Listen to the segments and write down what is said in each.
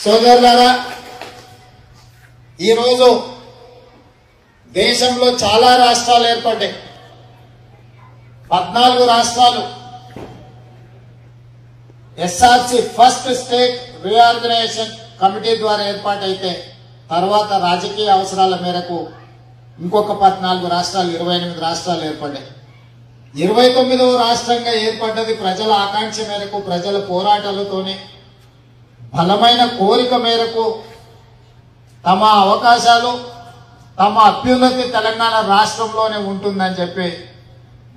సోదరులారా, ఈరోజు దేశంలో చాలా రాష్ట్రాలు ఏర్పడ్డాయి. 14 రాష్ట్రాలు SRC first state reorganisation committee ద్వారా ఏర్పాటైతే తర్వాత రాజకీయ అవసరాల మేరకు ఇంకొక 14 రాష్ట్రాలు 28 రాష్ట్రాలు ఏర్పడ్డాయి. 29వ రాష్ట్రంగా ఏర్పడ్డది ప్రజల ఆకాంక్ష మేరకు, ప్రజల పోరాటాలతోనే, బలమైన కోరిక మేరకు తమ అవకాశాలు, తమ అభ్యున్నతి తెలంగాణ రాష్ట్రంలోనే ఉంటుందని చెప్పి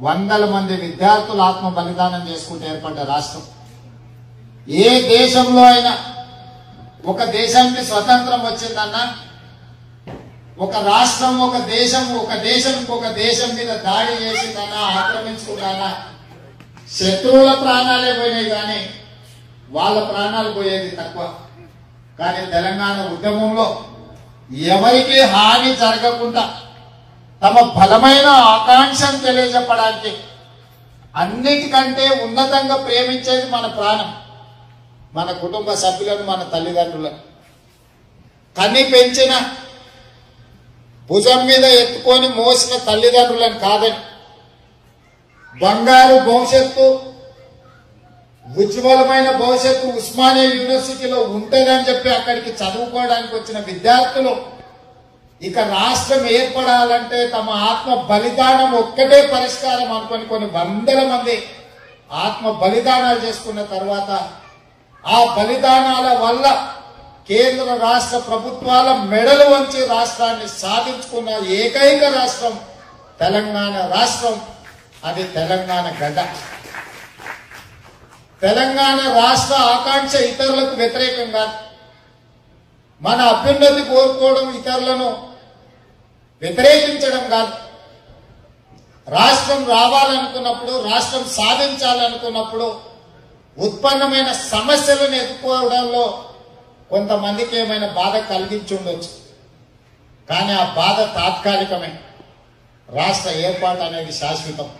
వందల మంది విద్యార్థులు ఆత్మ బలిదానం చేసుకుంటూ ఏర్పడ్డ రాష్ట్రం. ఏ దేశంలో అయినా ఒక దేశానికి స్వతంత్రం వచ్చిందన్నా, ఒక రాష్ట్రం ఒక దేశం ఇంకొక దేశం మీద దాడి చేసిందన్నా, ఆక్రమించుకున్నా శత్రువుల ప్రాణాలే పోయినాయి కానీ వాళ్ళ ప్రాణాలు పోయేది తక్కువ. కానీ తెలంగాణ ఉద్యమంలో ఎవరికి హాని జరగకుండా తమ బలమైన ఆకాంక్షను తెలియజెప్పడానికి అన్నిటికంటే ఉన్నతంగా ప్రేమించేది మన ప్రాణం, మన కుటుంబ సభ్యులను, మన తల్లిదండ్రులను. కని పెంచిన, భుజం మీద ఎత్తుకొని మోసిన తల్లిదండ్రులను కాదని, బంగారు భవిష్యత్తు, ఉజ్వలమైన భవిష్యత్తు ఉస్మానియా యూనివర్సిటీలో ఉంటుందని చెప్పి అక్కడికి చదువుకోవడానికి వచ్చిన విద్యార్థులు ఇక రాష్ట్రం ఏర్పడాలంటే తమ ఆత్మ బలిదానం ఒక్కటే పరిష్కారం అనుకొని కొన్ని వందల మంది ఆత్మ బలిదానాలు చేసుకున్న తర్వాత ఆ బలిదానాల వల్ల కేంద్ర రాష్ట్ర ప్రభుత్వాల మెడలు వంచి రాష్ట్రాన్ని సాధించుకున్న ఏకైక రాష్ట్రం తెలంగాణ రాష్ట్రం. అది తెలంగాణ గడ్డ. తెలంగాణ రాష్ట్ర ఆకాంక్ష ఇతరులకు వ్యతిరేకం కాదు. మన అభ్యున్నతి కోరుకోవడం ఇతరులను వ్యతిరేకించడం కాదు. రాష్ట్రం రావాలనుకున్నప్పుడు, రాష్ట్రం సాధించాలనుకున్నప్పుడు ఉత్పన్నమైన సమస్యలను ఎదుర్కోవడంలో కొంతమందికి ఏమైనా బాధ కలిగించి ఉండొచ్చు. కానీ ఆ బాధ తాత్కాలికమే. రాష్ట్ర ఏర్పాటు అనేది శాశ్వతం.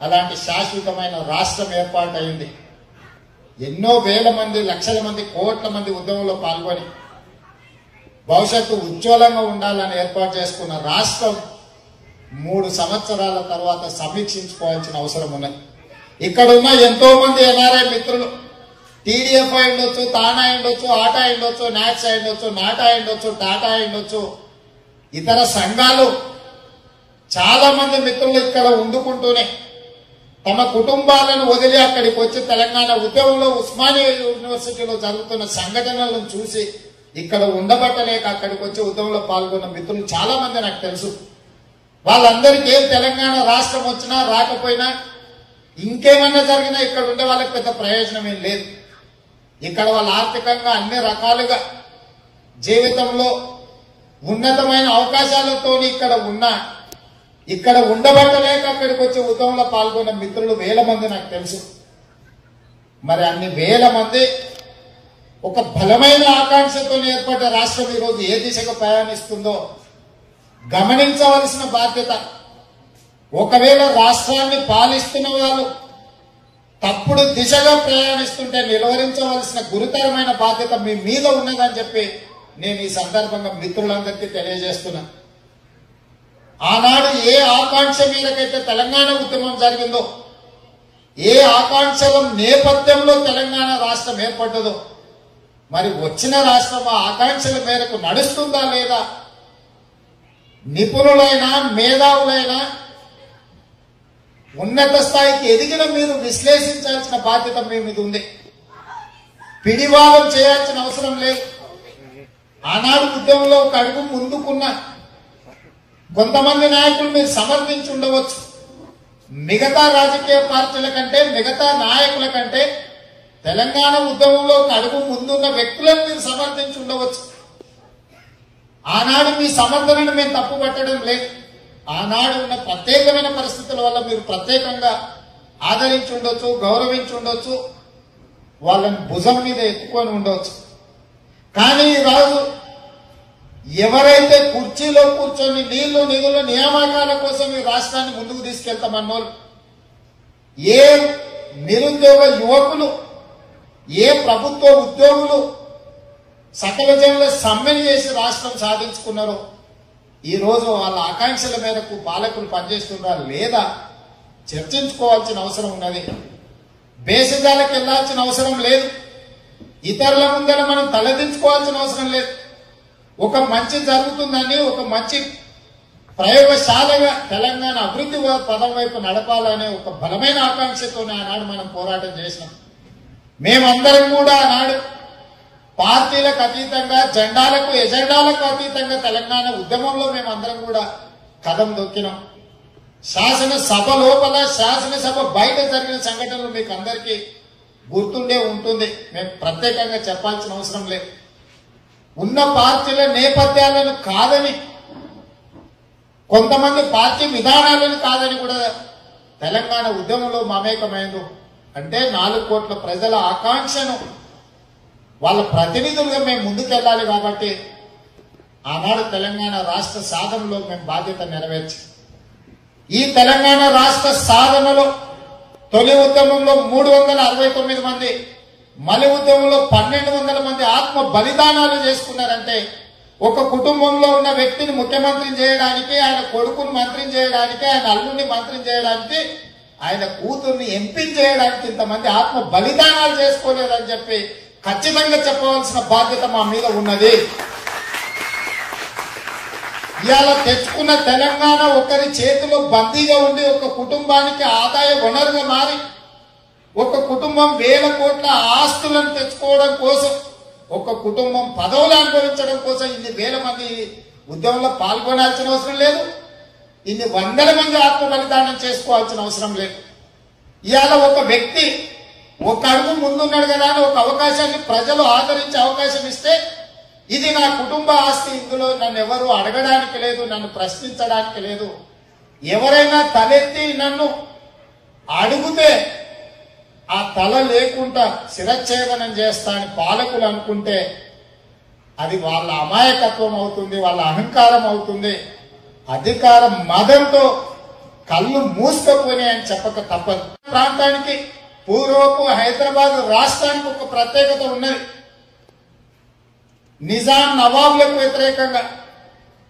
అలాంటి శాశ్వతమైన రాష్ట్రం ఏర్పాటైంది. ఎన్నో వేల మంది, లక్షల మంది, కోట్ల మంది ఉద్యమంలో పాల్గొని భవిష్యత్తు ఉజ్వలంగా ఉండాలని ఏర్పాటు చేసుకున్న రాష్ట్రం 3 సంవత్సరాల తర్వాత సమీక్షించుకోవాల్సిన అవసరం ఉన్నది. ఇక్కడున్న ఎంతో మంది ఎన్ఆర్ఐ మిత్రులు టీడీఎఫ్ అయి ఉండొచ్చు, తానా ఉండొచ్చు, ఆటా ఉండొచ్చు, నాట్స్ ఉండొచ్చు, నాటా ఉండొచ్చు, టాటా ఉండొచ్చు, ఇతర సంఘాలు చాలా మంది మిత్రులు ఇక్కడ ఉండుకుంటూనే తమ కుటుంబాలను వదిలి అక్కడికి వచ్చి తెలంగాణ ఉద్యమంలో ఉస్మానియా యూనివర్సిటీలో జరుగుతున్న సంఘటనలను చూసి ఇక్కడ ఉండబట్టలేక అక్కడికి వచ్చి ఉద్యమంలో పాల్గొన్న మిత్రులు చాలా మంది నాకు తెలుసు. వాళ్ళందరికీ తెలంగాణ రాష్ట్రం వచ్చినా రాకపోయినా ఇంకేమన్నా జరిగినా ఇక్కడ ఉండే వాళ్ళకి పెద్ద ప్రయోజనం ఏం లేదు. ఇక్కడ వాళ్ళు ఆర్థికంగా అన్ని రకాలుగా జీవితంలో ఉన్నతమైన అవకాశాలతో ఇక్కడ ఉండబట్టలేక అక్కడికి వచ్చి ఉద్యమంలో పాల్గొన్న మిత్రులు వేల మంది నాకు తెలుసు. మరి అన్ని వేల మంది ఒక బలమైన ఆకాంక్షతో ఏర్పడ్డ రాష్ట్రం ఈరోజు ఏ దిశగా ప్రయాణిస్తుందో గమనించవలసిన బాధ్యత. ఒకవేళ రాష్ట్రాన్ని పాలిస్తున్న వాళ్ళు తప్పుడు దిశగా ప్రయాణిస్తుంటే నిలువరించవలసిన గురుతరమైన బాధ్యత మీ మీద ఉన్నదని చెప్పి నేను ఈ సందర్భంగా మిత్రులందరికీ తెలియజేస్తున్నా. ఆనాడు ఏ ఆకాంక్ష మీదకైతే తెలంగాణ ఉద్యమం జరిగిందో, ఏ ఆకాంక్షల నేపథ్యంలో తెలంగాణ రాష్ట్రం ఏర్పడ్డదో, మరి వచ్చిన రాష్ట్రం ఆ ఆకాంక్షల మేరకు నడుస్తుందా లేదా, నిపుణులైనా మేధావులైనా ఉన్నత స్థాయికి ఎదిగిన మీరు విశ్లేషించాల్సిన బాధ్యత మీ మీద ఉంది. పిడివాదం చేయాల్సిన అవసరం లేదు. ఆనాడు ఉద్యమంలో ఒక అడుగు ముందుకున్న కొంతమంది నాయకులు మీరు సమర్థించి ఉండవచ్చు. మిగతా రాజకీయ పార్టీల కంటే, మిగతా నాయకుల కంటే తెలంగాణ ఉద్యమంలో ఒక అడుగు ముందున్న వ్యక్తులను మీరు సమర్థించి ఉండవచ్చు. ఆనాడు మీ సమర్థనను మేము తప్పు పట్టడం లేదు. ఆనాడు ఉన్న ప్రత్యేకమైన పరిస్థితుల వల్ల మీరు ప్రత్యేకంగా ఆదరించి ఉండొచ్చు, గౌరవించి ఉండొచ్చు, వాళ్ళని భుజం మీద ఎత్తుకొని ఉండవచ్చు. కానీ ఈరోజు ఎవరైతే కుర్చీలో కూర్చొని నీళ్లు నిధులు నియామకాల కోసం ఈ రాష్ట్రాన్ని ముందుకు తీసుకెళ్తామన్నోళ్ళు, ఏ నిరుద్యోగ యువకులు, ఏ ప్రభుత్వ ఉద్యోగులు సకల జనుల సమ్మెను చేసి రాష్ట్రం సాధించుకున్నారో ఈ రోజు వాళ్ళ ఆకాంక్షల మేరకు పాలకులు పనిచేస్తున్నారా లేదా చర్చించుకోవాల్సిన అవసరం ఉన్నది. బేసిజాలకు వెళ్లాల్సిన అవసరం లేదు. ఇతరుల ముందర మనం తలదించుకోవాల్సిన అవసరం లేదు. ఒక మంచి జరుగుతుందని, ఒక మంచి ప్రయోగశాలగా తెలంగాణ అభివృద్ధి పదం వైపు నడపాలనే ఒక బలమైన ఆకాంక్షతోనే ఆనాడు మనం పోరాటం చేసినాం. మేమందరం కూడా ఆనాడు పార్టీలకు అతీతంగా, జెండాలకు ఎజెండాలకు అతీతంగా తెలంగాణ ఉద్యమంలో మేమందరం కూడా కదం దొక్కినాం. శాసనసభ లోపల, శాసనసభ బయట జరిగిన సంఘటనలు మీకు అందరికీ గుర్తుండే ఉంటుంది. మేము ప్రత్యేకంగా చెప్పాల్సిన అవసరం లేదు. ఉన్న పార్టీల నేపథ్యాలను కాదని, కొంతమంది పార్టీ విధానాలను కాదని కూడా తెలంగాణ ఉద్యమంలో మమేకమైంది. అంటే 4 కోట్ల ప్రజల ఆకాంక్షను వాళ్ళ ప్రతినిధులుగా మేము ముందుకెళ్ళాలి కాబట్టి ఆనాడు తెలంగాణ రాష్ట్ర సాధనలో మేము బాధ్యత నెరవేర్చి, ఈ తెలంగాణ రాష్ట్ర సాధనలో తొలి ఉద్యమంలో 369 మంది, మలి ఉద్యమంలో 1200 మంది ఆత్మ బలిదానాలు చేసుకున్నారంటే ఒక కుటుంబంలో ఉన్న వ్యక్తిని ముఖ్యమంత్రిని చేయడానికి, ఆయన కొడుకుని మంత్రిని చేయడానికి, ఆయన అల్లుడిని మంత్రిని చేయడానికి, ఆయన కూతుర్ని ఎంపీని చేయడానికి ఇంతమంది ఆత్మ బలిదానాలు చేసుకోలేదని చెప్పి ఖచ్చితంగా చెప్పవలసిన బాధ్యత మా మీద ఉన్నది. ఇవాళ తెచ్చుకున్న తెలంగాణ ఒకరి చేతిలో బందీగా ఉండి ఒక కుటుంబానికి ఆదాయ వనరుగా మారి, ఒక కుటుంబం 1000 కోట్ల ఆస్తులను తెచ్చుకోవడం కోసం, ఒక కుటుంబం పదవులు అనుభవించడం కోసం ఇన్ని 1000 మంది ఉద్యమంలో పాల్గొనాల్సిన అవసరం లేదు. ఇన్ని 100 మంది ఆత్మ బలిదానం చేసుకోవాల్సిన అవసరం లేదు. ఇవాళ ఒక వ్యక్తి ఒక అడుగు ముందున్నాడు కదా అని ఒక అవకాశాన్ని ప్రజలు ఆదరించే అవకాశం ఇస్తే, ఇది నా కుటుంబ ఆస్తి, ఇందులో నన్ను ఎవరు అడగడానికి లేదు, నన్ను ప్రశ్నించడానికి లేదు, ఎవరైనా తలెత్తి నన్ను అడిగితే ఆ తల లేకుండా శిరచ్ఛేదనం చేస్తా అని పాలకులు అనుకుంటే అది వాళ్ళ అమాయకత్వం అవుతుంది, వాళ్ళ అహంకారం అవుతుంది. అధికార మదంతో కళ్ళు మూసుకపోయినాయని చెప్పక తప్పదు. ప్రాంతానికి పూర్వపు హైదరాబాద్ రాష్ట్రానికి ఒక ప్రత్యేకత ఉన్నది. నిజాం నవాబులకు వ్యతిరేకంగా,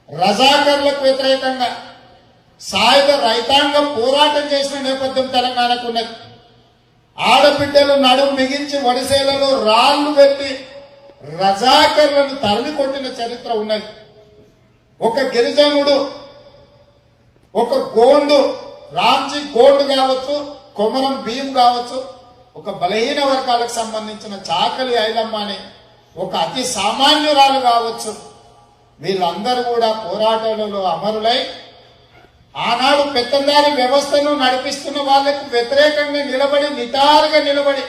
రజాకర్లకు వ్యతిరేకంగా సాయుధ రైతాంగం పోరాటం చేసిన నేపథ్యం తెలంగాణకు ఉన్నది. ఆడబిడ్డలు నడుము మిగించి వడిసేలలో రాళ్లు పెట్టి రజాకర్లను తరిమి కొట్టిన చరిత్ర ఉన్నది. ఒక గిరిజనుడు, ఒక గోండు, రామ్జీ గోండు కావచ్చు, కొమరం భీం కావచ్చు, ఒక బలహీన వర్గాలకు సంబంధించిన చాకలి ఐలమ్మ అని ఒక అతి సామాన్యురాలు కావచ్చు, వీళ్ళందరూ కూడా పోరాటాలలో అమరులై ఆనాడు పెత్తందారి వ్యవస్థను నడిపిస్తున్న వాళ్లకు వ్యతిరేకంగా నిలబడి, నిటారుగా నిలబడి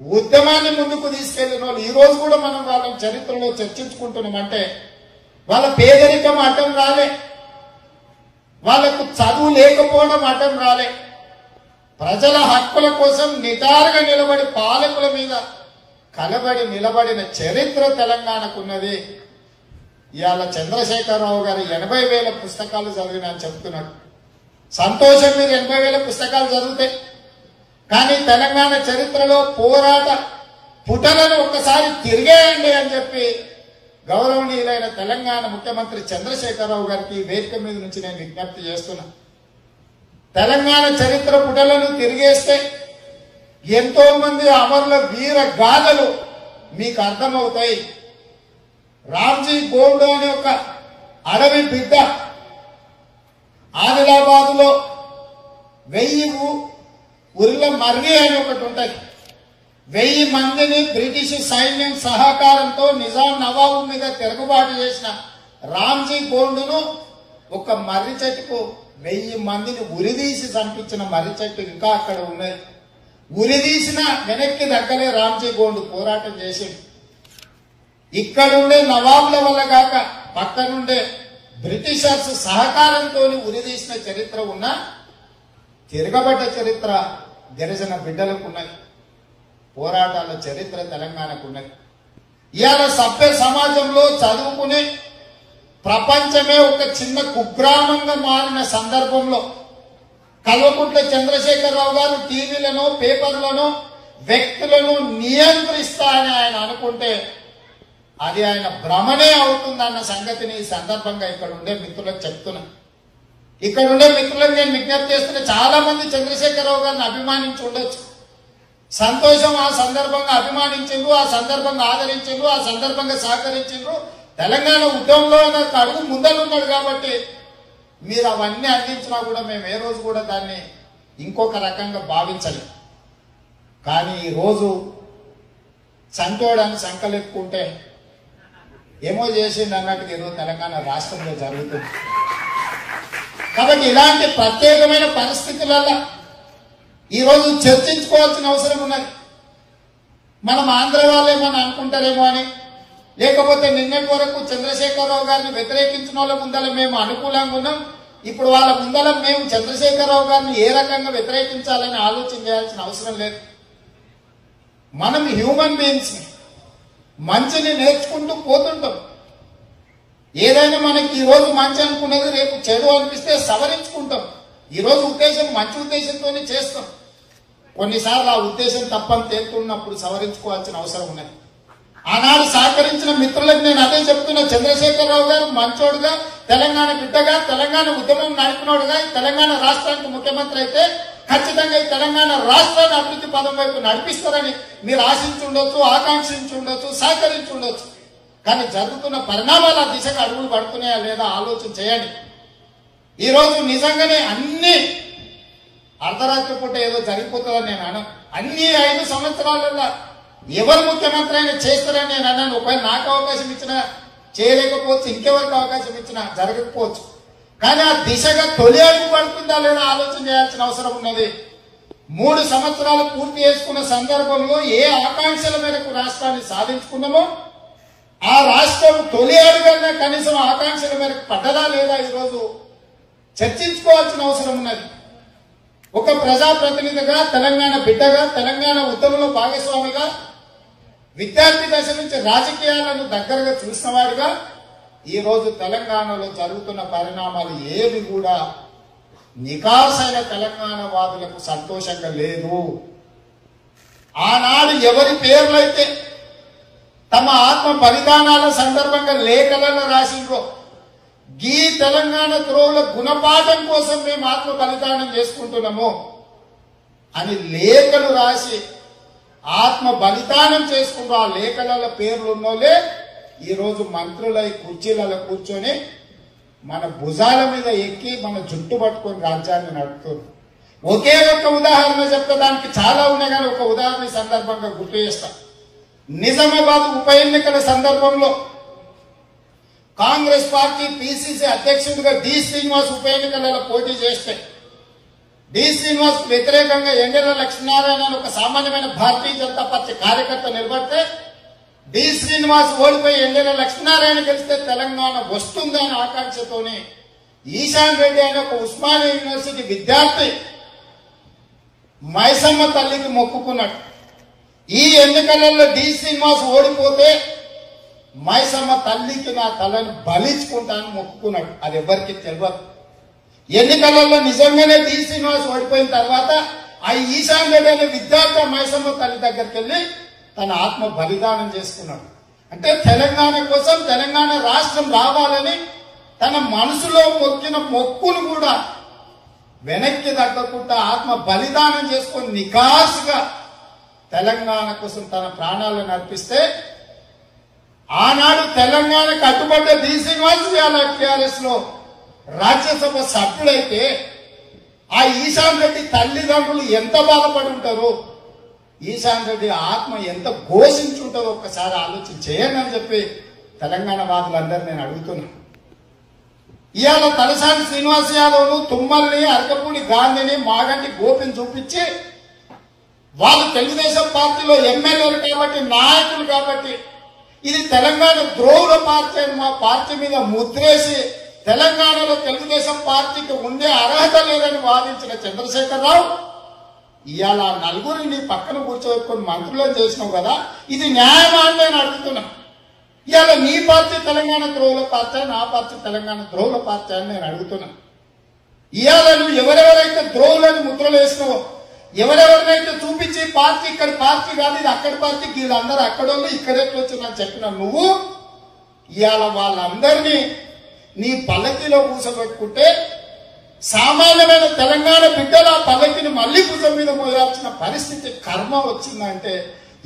ఉద్యమాన్ని ముందుకు తీసుకెళ్లిన వాళ్ళు ఈ రోజు కూడా మనం వాళ్ళ చరిత్రలో చర్చించుకుంటున్నామంటే వాళ్ళ పేదరికం అడ్డం రాలే, వాళ్లకు చదువు లేకపోవడం అడ్డం రాలే. ప్రజల హక్కుల కోసం నిటారుగా నిలబడి పాలకుల మీద కలబడి నిలబడిన చరిత్ర తెలంగాణకున్నది. ఇవాళ చంద్రశేఖరరావు గారు 80,000 పుస్తకాలు చదివినా అని చెప్తున్నాడు. సంతోషం, మీరు 80,000 పుస్తకాలు చదివితే. కానీ తెలంగాణ చరిత్రలో పోరాట పుటలను ఒక్కసారి తిరిగేయండి అని చెప్పి గౌరవనీయులైన తెలంగాణ ముఖ్యమంత్రి చంద్రశేఖరరావు గారికి వేదిక మీద నుంచి నేను విజ్ఞప్తి చేస్తున్నా. తెలంగాణ చరిత్ర పుటలను తిరిగేస్తే ఎంతో మంది అమరుల వీర గాథలు మీకు అర్థమవుతాయి. రామ్జీ గోండు అనే ఒక అడవి బిడ్డ ఆదిలాబాద్ లో 1000 ఉరిల మర్రి అని ఒకటి ఉంటది. 1000 మందిని బ్రిటిష్ సైన్యం సహకారంతో నిజాం నవాబు మీద తిరుగుబాటు చేసిన రామ్జీ గోండును ఒక మర్రి చెట్టుకు 1000 మందిని ఉరిదీసి చంపించిన మర్రి చెట్టు ఇంకా అక్కడ ఉన్నది. ఉరిదీసిన వెనక్కి దగ్గరే రామ్జీ గోండు పోరాటం చేసింది. ఇక్కడుండే నవాబుల వల్ల కాక పక్కనుండే బ్రిటిషర్స్ సహకారంతో ఉరిదీసిన చరిత్ర ఉన్న తిరగబడ్డ చరిత్ర గిరిజన బిడ్డలకు ఉన్నది. పోరాటాల చరిత్ర తెలంగాణకు ఉన్నది. ఇవాళ సభ్య సమాజంలో చదువుకునే ప్రపంచమే ఒక చిన్న కుగ్రామంగా మారిన సందర్భంలో కల్వకుంట్ల చంద్రశేఖరరావు గారు టీవీలను, పేపర్లను, వ్యక్తులను నియంత్రిస్తా అని ఆయన అనుకుంటే అది ఆయన భ్రమనే అవుతుందన్న సంగతిని ఈ సందర్భంగా ఇక్కడ ఉండే మిత్రులకు చెప్తున్నా. ఇక్కడ ఉండే మిత్రులకు నేను విజ్ఞప్తి చేస్తున్నా, చాలా మంది చంద్రశేఖరరావు గారిని అభిమానించి ఉండొచ్చు. సంతోషం, ఆ సందర్భంగా అభిమానించిండ్రు, ఆ సందర్భంగా ఆదరించిండ్రు, ఆ సందర్భంగా సహకరించిండ్రు. తెలంగాణ ఉద్యమంలో నాకు అడుగు ముందలున్నాడు కాబట్టి మీరు అవన్నీ అందించినా కూడా మేము ఏ రోజు కూడా దాన్ని ఇంకొక రకంగా భావించలేం. కానీ ఈరోజు సంతోడాన్ని సంకలెత్తుకుంటే ఏమో చేసింది అన్నట్టుగా ఏదో తెలంగాణ రాష్ట్రంలో జరుగుతుంది. కాబట్టి ఇలాంటి ప్రత్యేకమైన పరిస్థితులలో ఈరోజు చర్చించుకోవాల్సిన అవసరం ఉన్నది. మనం ఆంధ్ర వాళ్ళేమని అనుకుంటారేమో అని, లేకపోతే నిన్నటి వరకు చంద్రశేఖరరావు గారిని వ్యతిరేకించిన వాళ్ళ ముందర మేము అనుకూలంగా ఉన్నాం, ఇప్పుడు వాళ్ళ ముందర మేము చంద్రశేఖరరావు గారిని ఏ రకంగా వ్యతిరేకించాలని ఆలోచన చేయాల్సిన అవసరం లేదు. మనం హ్యూమన్ బీయింగ్స్ మంచిని నేర్చుకుంటూ పోతుంటాం. ఏదైనా మనకి ఈ రోజు మంచి అనుకున్నది రేపు చెడు అనిపిస్తే సవరించుకుంటాం. ఈరోజు ఉద్దేశం మంచి ఉద్దేశంతోనే చేస్తాం. కొన్నిసార్లు ఆ ఉద్దేశం తప్పని తేలుతున్నప్పుడు సవరించుకోవాల్సిన అవసరం ఉన్నది. ఆనాడు సహకరించిన మిత్రులకు నేను అదే చెప్తున్నా, చంద్రశేఖరరావు గారు మంచోడుగా, తెలంగాణ బిడ్డగా, తెలంగాణ ఉద్యమం నడిపినోడుగా ఈ తెలంగాణ రాష్ట్రానికి ముఖ్యమంత్రి అయితే ఖచ్చితంగా ఈ తెలంగాణ రాష్ట్రాన్ని అభివృద్ధి పదం వైపు నడిపిస్తారని మీరు ఆశించుండొచ్చు, ఆకాంక్షించుండొచ్చు, సహకరించుండొచ్చు. కానీ జరుగుతున్న పరిణామాల దిశగా అడుగులు పడుతున్నాయా లేదా ఆలోచన చేయండి. ఈరోజు నిజంగానే అన్ని అర్ధరాత్రి పూట ఏదో జరిగిపోతుందని నేను అన్నాను. అన్ని 5 సంవత్సరాలలో ఎవరు ముఖ్యమంత్రి అయినా చేస్తారని నేను అన్నాను. ఒకవేళ నాకు అవకాశం ఇచ్చినా చేయలేకపోవచ్చు, ఇంకెవరికి అవకాశం ఇచ్చినా జరగకపోవచ్చు. కానీ ఆ దిశగా తొలి అడుగు పడుతుందా లేదా ఆలోచన చేయాల్సిన అవసరం ఉన్నది. 3 సంవత్సరాలు పూర్తి చేసుకున్న సందర్భంలో ఏ ఆకాంక్షల మేరకు రాష్ట్రాన్ని సాధించుకున్నామో ఆ రాష్ట్రం తొలి అడుగన్నా కనీసం ఆకాంక్షల మేరకు పడ్డదా లేదా ఈరోజు చర్చించుకోవాల్సిన అవసరం ఉన్నది. ఒక ప్రజాప్రతినిధిగా, తెలంగాణ బిడ్డగా, తెలంగాణ ఉద్యమంలో భాగస్వామిగా, విద్యార్థి దశ నుంచి రాజకీయాలను దగ్గరగా చూసిన వాడిగా ఈరోజు తెలంగాణలో జరుగుతున్న పరిణామాలు ఏవి కూడా నికాసైన తెలంగాణ వాదులకు సంతోషంగా లేదు. ఆనాడు ఎవరి పేర్లైతే తమ ఆత్మ బలిదానాల సందర్భంగా లేఖలను రాసిండ్రో, ఈ తెలంగాణ ద్రోవుల గుణపాఠం కోసం మేము ఆత్మ బలిదానం చేసుకుంటున్నాము అని లేఖలు రాసి ఆత్మ బలిదానం చేసుకుంటూ ఆ లేఖల పేర్లు ఉన్నోలే ఈరోజు మంత్రులై కుర్చీలలో కూర్చొని మన భుజాల మీద ఎక్కి మన జుట్టు పట్టుకొని రాజ్యాన్ని నడుపుతున్నారు. ఒకే ఒక్క ఉదాహరణ చెప్తే దానికి చాలా ఉన్నాయి, కానీ ఒక ఉదాహరణ సందర్భంగా గుర్తు చేస్తా. నిజామాబాద్ ఉప ఎన్నికల సందర్భంలో కాంగ్రెస్ పార్టీ పిసిసి అధ్యక్షుడిగా డి శ్రీనివాస్ ఉప ఎన్నికలలో పోటీ చేస్తే డి శ్రీనివాస్ వ్యతిరేకంగా ఎండెల లక్ష్మీనారాయణ ఒక సామాన్యమైన భారతీయ జనతా పార్టీ కార్యకర్త నిలబడితే డి శ్రీనివాస్ ఓడిపోయి ఎండెల లక్ష్మీనారాయణ గెలిస్తే తెలంగాణ వస్తుందనే ఆకాంక్షతోనే ఈశాన్ రెడ్డి అనే ఒక ఉస్మానియా యూనివర్సిటీ విద్యార్థి మైసమ్మ తల్లికి మొక్కుకున్నాడు. ఈ ఎన్నికలలో డి శ్రీనివాస్ ఓడిపోతే మైసమ్మ తల్లికి నా తలను బలించుకుంటాను మొక్కుకున్నాడు. అది ఎవరికి తెలియదు. ఎన్నికలలో నిజంగానే డి శ్రీనివాస్ ఓడిపోయిన తర్వాత ఆ ఈశాన్ రెడ్డి అనే విద్యార్థి మైసమ్మ తల్లి దగ్గరికి వెళ్లి తన ఆత్మ బలిదానం చేసుకున్నాడు. అంటే తెలంగాణ కోసం, తెలంగాణ రాష్ట్రం రావాలని తన మనసులో మొక్కిన మొక్కును కూడా వెనక్కి తగ్గకుండా ఆత్మ బలిదానం చేసుకొని నికాసుగా తెలంగాణ కోసం తన ప్రాణాలను అర్పిస్తే ఆనాడు తెలంగాణకు అడ్డుపడ్డ డి శ్రీనివాస్ టిఆర్ఎస్ లో రాజ్యసభ సభ్యుడైతే ఆ ఈశాన్ రెడ్డి తల్లిదండ్రులు ఎంత బాధపడి ఉంటారు, ఈశాన్ రెడ్డి ఆత్మ ఎంత ఘోషించుంటారో ఒక్కసారి ఆలోచన చేయండి అని చెప్పి తెలంగాణ వాదులందరూ నేను అడుగుతున్నా. ఇవాళ తలసాని శ్రీనివాస్ యాదవ్ను, తుమ్మల్ని, అరకపూడి గాంధీని, మాగంటి గోపిని చూపించి వాళ్ళు తెలుగుదేశం పార్టీలో ఎమ్మెల్యేలు కాబట్టి, నాయకులు కాబట్టి ఇది తెలంగాణ ద్రోహుల పార్టీ అని మా పార్టీ మీద ముద్రేసి తెలంగాణలో తెలుగుదేశం పార్టీకి ఉండే అర్హత లేదని వాదించిన చంద్రశేఖరరావు ఇవాళ 4 పక్కన కూర్చోబెట్టుకుని మంత్రులను చేసినావు కదా, ఇది న్యాయమా అని నేను అడుగుతున్నా. ఇవాళ నీ పార్టీ తెలంగాణ ద్రోహుల పార్టీ, నా పార్టీ తెలంగాణ ద్రోహుల పార్టీ అని నేను అడుగుతున్నా. ఇవాళ నువ్వు ఎవరెవరైతే ద్రోహులని ముద్రలు వేసినావో, ఎవరెవరినైతే చూపించి పార్టీ ఇక్కడ పార్టీ కాదు ఇది అక్కడి పార్టీ, వీళ్ళందరూ అక్కడోళ్ళు ఇక్కడెట్లు వచ్చిందని చెప్పిన నువ్వు ఇవాళ వాళ్ళందరినీ నీ పల్లకిలో కూసబెట్టుకుంటే సామాన్యమైన తెలంగాణ బిడ్డల పల్లకిని మళ్ళీ భుజం మీద మోయాల్సిన పరిస్థితి కర్మ వచ్చిందంటే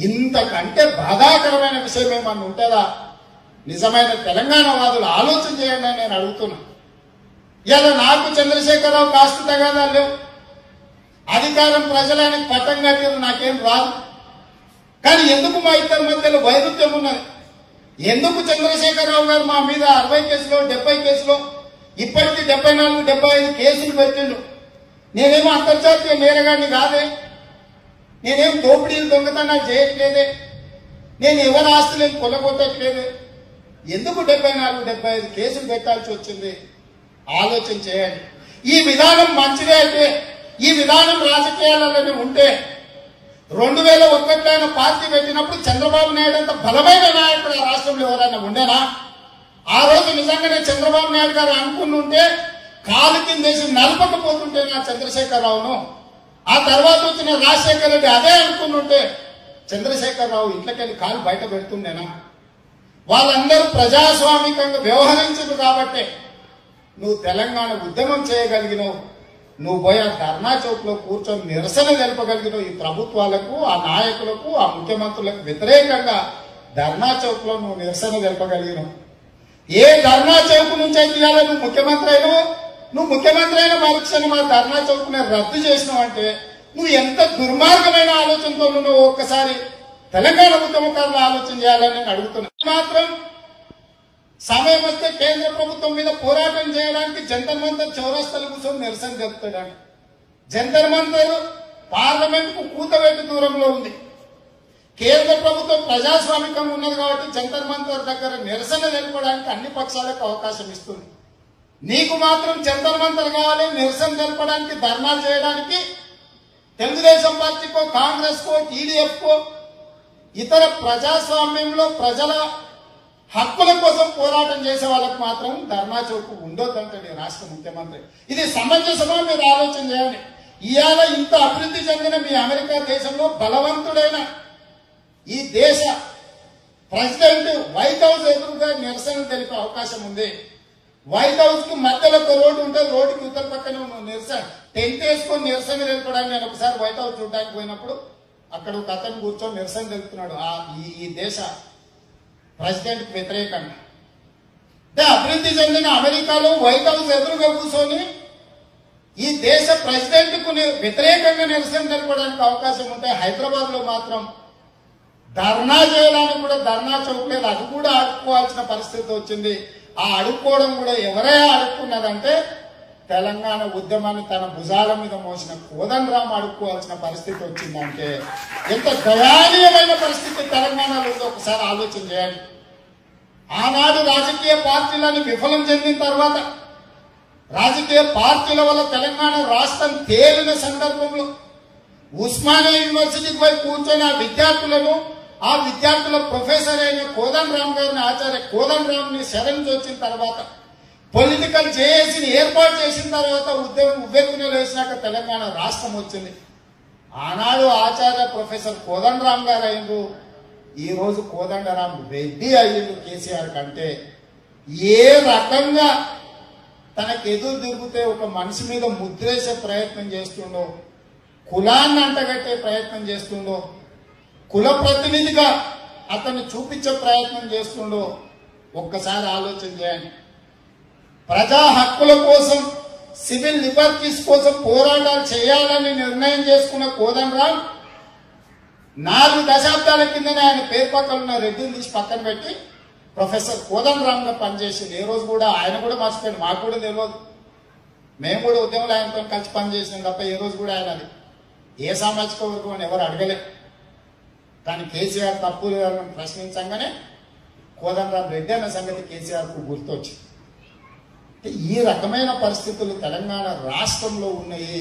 ఇంతకంటే బాధాకరమైన విషయం ఏమన్నా ఉంటుందా? నిజమైన తెలంగాణ వాదులు ఆలోచన చేయండి అని నేను అడుగుతున్నా. ఇలా నాకు చంద్రశేఖరరావు కాస్త తగాదాలు లేవు, అధికారం ప్రజలానికి పట్టం కట్టారు, నాకేం రాదు. కానీ ఎందుకు మా ఇద్దరి మధ్యలో వైరుధ్యం ఉన్నది? ఎందుకు చంద్రశేఖరరావు గారు మా మీద 60 కేసులో 70 కేసులో ఇప్పటికీ 74, 75 కేసులు పెట్టిండు? నేనేమో అంతర్జాతీయ నేరగాడిని కాదే, నేనేం దోపిడీలు దొంగతనాలు చేయట్లేదే, నేను ఎవరి ఆస్తులను కొలగొట్టట్లేదే. ఎందుకు 74, 75 కేసులు పెట్టాల్సి వచ్చింది? ఆలోచన చేయండి. ఈ విధానం మంచిదే అయితే, ఈ విధానం రాజకీయాలలోనే ఉంటే 2001లో పార్టీ పెట్టినప్పుడు చంద్రబాబు నాయుడు అంత బలమైన నాయకుడు ఆ రాష్ట్రంలో ఎవరైనా ఉండేనా? ఆ రోజు నిజంగానే చంద్రబాబు నాయుడు గారు అనుకుంటుంటే కాలు కిందేసి నలపకపోతుంటే నా చంద్రశేఖరరావును, ఆ తర్వాత వచ్చిన రాజశేఖర రెడ్డి అదే అనుకుంటుంటే చంద్రశేఖరరావు ఇంట్లోకెళ్ళి కాలు బయట పెడుతుండేనా? వాళ్ళందరూ ప్రజాస్వామికంగా వ్యవహరించదు కాబట్టే నువ్వు తెలంగాణ ఉద్యమం చేయగలిగినావు. నువ్వు పోయి ఆ ధర్నా చౌక్ లో కూర్చొని నిరసన తెలపగలిగినావు. ఈ ప్రభుత్వాలకు, ఆ నాయకులకు, ఆ ముఖ్యమంత్రులకు వ్యతిరేకంగా ధర్నా చౌక్ లో నువ్వు నిరసన తెలపగలిగినావు. ఏ ధర్నా చౌక్ నుంచి అయితే నువ్వు ముఖ్యమంత్రి అయినావు, నువ్వు ముఖ్యమంత్రి అయిన మరుక్షణం ఆ ధర్నా చౌక్ ని రద్దు చేసినావు అంటే నువ్వు ఎంత దుర్మార్గమైన ఆలోచనతో నువ్వు ఒక్కసారి తెలంగాణ ఉద్యమకారులు ఆలోచన చేయాలని నేను అడుగుతున్నా. మాత్రం సమయం వస్తే కేంద్ర ప్రభుత్వం మీద పోరాటం చేయడానికి జంతర్ మంతర్ చౌరస్తాల కూర్చొని నిరసన తెలుపుతాడు. జంతర్ మంతర్ పార్లమెంట్ కు కూతవేటు దూరంలో ఉంది. కేంద్ర ప్రభుత్వం ప్రజాస్వామికంగా ఉన్నది కాబట్టి జంతర్ మంతర్ దగ్గర నిరసన తెలపడానికి అన్ని పక్షాలకు అవకాశం ఇస్తుంది. నీకు మాత్రం జంతర్ మంతర్ కావాలి నిరసన తెలపడానికి, ధర్నాలు చేయడానికి. తెలుగుదేశం పార్టీకో, కాంగ్రెస్ కో, టీడీఎఫ్ కో, ఇతర ప్రజాస్వామ్యంలో ప్రజల హక్కుల కోసం పోరాటం చేసే వాళ్ళకు మాత్రం ధర్నా చౌక్ ఉండొద్దంటే రాష్ట్ర ముఖ్యమంత్రి. ఇది సమంజసమా? మీరు ఆలోచన చేయండి. ఇవాళ ఇంత అభివృద్ధి చెందిన మీ అమెరికా దేశంలో బలవంతుడైన ఈ దేశ ప్రెసిడెంట్ వైట్ హౌస్ ఎదురుగా నిరసన తెలిపే అవకాశం ఉంది. వైట్ హౌస్ కు మధ్యలో ఒక రోడ్డు ఉంటుంది, రోడ్డుకి ఉత్తర పక్కన నిరసన టెంట్ వేసుకొని నిరసన తెలపడానికి నేను ఒకసారి వైట్ హౌస్ చూడడానికి పోయినప్పుడు అక్కడ ఒక అతను కూర్చొని నిరసన తెలుపుతున్నాడు ఈ దేశ ప్రెసిడెంట్ వ్యతిరేకంగా. అంటే అభివృద్ధి చెందిన అమెరికాలో వైట్ హౌస్ ఎదురుగా కూర్చొని ఈ దేశ ప్రెసిడెంట్ కు వ్యతిరేకంగా నిరసన తెలపడానికి అవకాశం ఉంటే హైదరాబాద్ లో మాత్రం ధర్నా చేయడానికి కూడా ధర్నా చౌక్ లేదు, అది కూడా అడుక్కోవాల్సిన పరిస్థితి వచ్చింది. ఆ అడుక్కోవడం కూడా ఎవరే అడుక్కున్నదంటే తెలంగాణ ఉద్యమాన్ని తన భుజాల మీద మోసిన కోదండరాం అడుక్కోవాల్సిన పరిస్థితి వచ్చిందంటే ఎంత దయానీయమైన పరిస్థితి తెలంగాణలో ఉందో ఒకసారి ఆలోచన చేయండి. ఆనాడు రాజకీయ పార్టీలను విఫలం చెందిన తర్వాత రాజకీయ పార్టీల వల్ల తెలంగాణ రాష్ట్రం తేలిన సందర్భంలో ఉస్మానియా యూనివర్సిటీకి పోయి కూర్చొని ఆ విద్యార్థుల ప్రొఫెసర్ అయిన కోదండరాం గారిని, ఆచార్య కోదండరాం ని శరణ్ వచ్చిన తర్వాత పొలిటికల్ జేఏసీని ఏర్పాటు చేసిన తర్వాత ఉద్యమం ఉవ్వెత్తున వేసినాక తెలంగాణ రాష్ట్రం వచ్చింది. ఆనాడు ఆచార్య ప్రొఫెసర్ కోదండరాం గారు అయిండు, ఈ రోజు కోదండరాం రెడ్డి అయ్యిండు కేసీఆర్ కంటే. ఏ రకంగా తనకు ఎదురు తిరిగితే ఒక మనిషి మీద ముద్రేసే ప్రయత్నం చేస్తుండో, కులాన్ని అంటగట్టే ప్రయత్నం చేస్తుండో, కుల ప్రతినిధిగా అతన్ని చూపించే ప్రయత్నం చేస్తుండో ఒక్కసారి ఆలోచన చేయండి. ప్రజా హక్కుల కోసం, సివిల్ లిబర్టీస్ కోసం పోరాటాలు చేయాలని నిర్ణయం చేసుకున్న కోదండరాం 4 దశాబ్దాల కిందనే ఆయన పేరు పక్కన ఉన్న రెడ్డిని తీసి పక్కన పెట్టి ప్రొఫెసర్ కోదండరాం గా పనిచేసింది. ఏ రోజు కూడా ఆయన కూడా మర్చిపోయింది, మాకు కూడా తెలియదు. మేము కూడా ఉద్యమంలో ఆయనతో కలిసి పనిచేసినాం తప్ప ఏ రోజు కూడా ఆయన అది ఏ సామాజిక వర్గం అని ఎవరు అడగలే. కానీ కేసీఆర్ తప్పు లేదని ప్రశ్నించగానే కోదండరాం రెడ్డి అన్న సంగతి కేసీఆర్ కు గుర్తొచ్చింది. ఈ రకమైన పరిస్థితులు తెలంగాణ రాష్ట్రంలో ఉన్నాయి.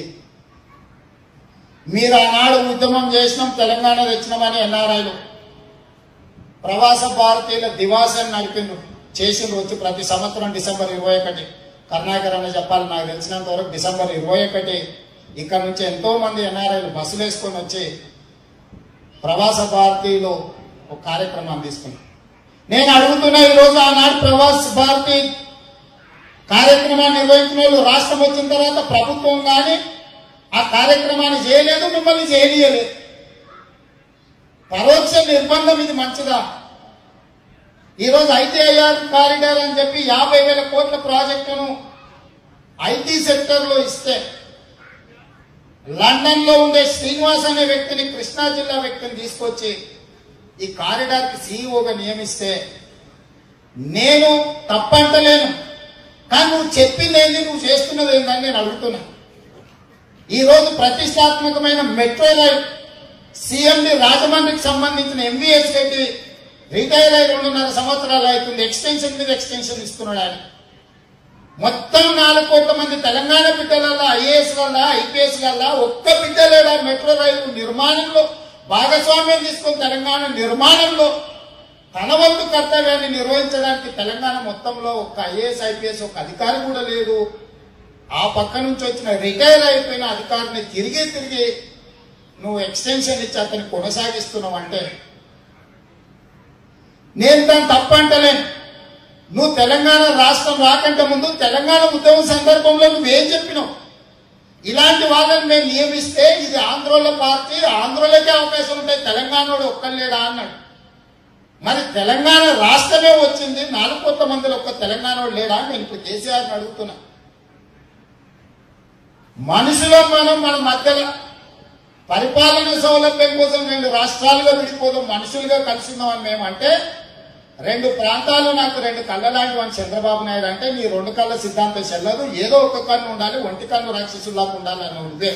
మీరు ఆనాడు ఉద్యమం చేసినాం, తెలంగాణ తెచ్చినామని ఎన్ఆర్ఐలు ప్రవాస భారతీయుల దివాసాన్ని నడిపిండు చేసిండ్రు. వచ్చి ప్రతి సంవత్సరం డిసెంబర్ 21 కరుణాకర్ అని చెప్పాలి, నాకు తెలిసినంత వరకు డిసెంబర్ 21 ఇక్కడ నుంచి ఎంతో మంది ఎన్ఆర్ఐలు బస్సులు వేసుకొని వచ్చి ప్రవాస భారతీయులు ఒక కార్యక్రమాన్ని తీసుకున్నారు. నేను అడుగుతున్నా, ఈరోజు ఆనాడు ప్రవాస్ భారతి కార్యక్రమాన్ని నిర్వహించిన వాళ్ళు రాష్ట్రం వచ్చిన తర్వాత ప్రభుత్వం కానీ ఆ కార్యక్రమాన్ని చేయలేదు, మిమ్మల్ని చేయనీయలేదు. పరోక్ష నిర్బంధం ఇది మంచిదా? ఈరోజు ఐటీఐఆర్ కారిడార్ అని చెప్పి 50,000 కోట్ల ప్రాజెక్టును ఐటీ సెక్టర్ లో ఇస్తే, లండన్ లో ఉండే శ్రీనివాస్ అనే వ్యక్తిని, కృష్ణా జిల్లా వ్యక్తిని తీసుకొచ్చి ఈ కారిడార్ కి సీఈఓగా నియమిస్తే నేను తప్పంటలేను. కానీ నువ్వు చెప్పింది ఏంది, నువ్వు చేస్తున్నది ఏందని నేను అడుగుతున్నా. ఈరోజు ప్రతిష్టాత్మకమైన మెట్రో రైల్ సిఎండి రాజమండ్రికి సంబంధించిన ఎంవీఎస్ రెడ్డి రిటైర్ అయి 2.5 సంవత్సరాలు అవుతుంది. ఎక్స్టెన్షన్ మీద ఎక్స్టెన్షన్ ఇస్తున్నాడు ఆయన. మొత్తం 4 కోట్ల మంది తెలంగాణ బిడ్డలల్లా, ఐఏఎస్ వల్ల, ఐపీఎస్ వల్ల ఒక్క బిడ్డ లేడా మెట్రో రైలు నిర్మాణంలో భాగస్వామ్యం తీసుకుని తెలంగాణ నిర్మాణంలో తన వంతు కర్తవ్యాన్ని నిర్వహించడానికి తెలంగాణ మొత్తంలో ఒక్క ఐఏఎస్ ఐపీఎస్ ఒక అధికారి కూడా లేడు. ఆ పక్క నుంచి వచ్చిన రిటైర్ అయిపోయిన అధికారిని తిరిగి నువ్వు ఎక్స్టెన్షన్ ఇచ్చి అతన్ని కొనసాగిస్తున్నావు అంటే నేను దాన్ని తప్పంటలేను. నువ్వు తెలంగాణ రాష్ట్రం రాకంటే ముందు తెలంగాణ ఉద్యమం సందర్భంలో నువ్వేం చెప్పినావు? ఇలాంటి వాళ్ళని మేము నియమిస్తే ఇది ఆంధ్రోల పార్టీ, ఆంధ్రోలకే అవకాశం ఉంటాయి, తెలంగాణలో ఒక్కలేడా అన్నాడు. మరి తెలంగాణ రాష్ట్రమే వచ్చింది, 4 కోట్ల మందిలో ఒక్క తెలంగాణ లేడా? నేను ఇప్పుడు కేసీఆర్ని అడుగుతున్నా. మనుషులో మన మధ్యలో పరిపాలన సౌలభ్యం కోసం 2 రాష్ట్రాలుగా విడిపోదాం, మనుషులుగా కలిసి ఉన్నామని మేము అంటే, 2 ప్రాంతాలు నాకు 2 కళ్ళ లాంటివి అని చంద్రబాబు నాయుడు అంటే, నీ 2 కళ్ళ సిద్ధాంతం చెల్లదు, ఏదో ఒక కన్ను ఉండాలి, ఒంటి కన్ను రాక్షసులాగా ఉండాలని ఉందే.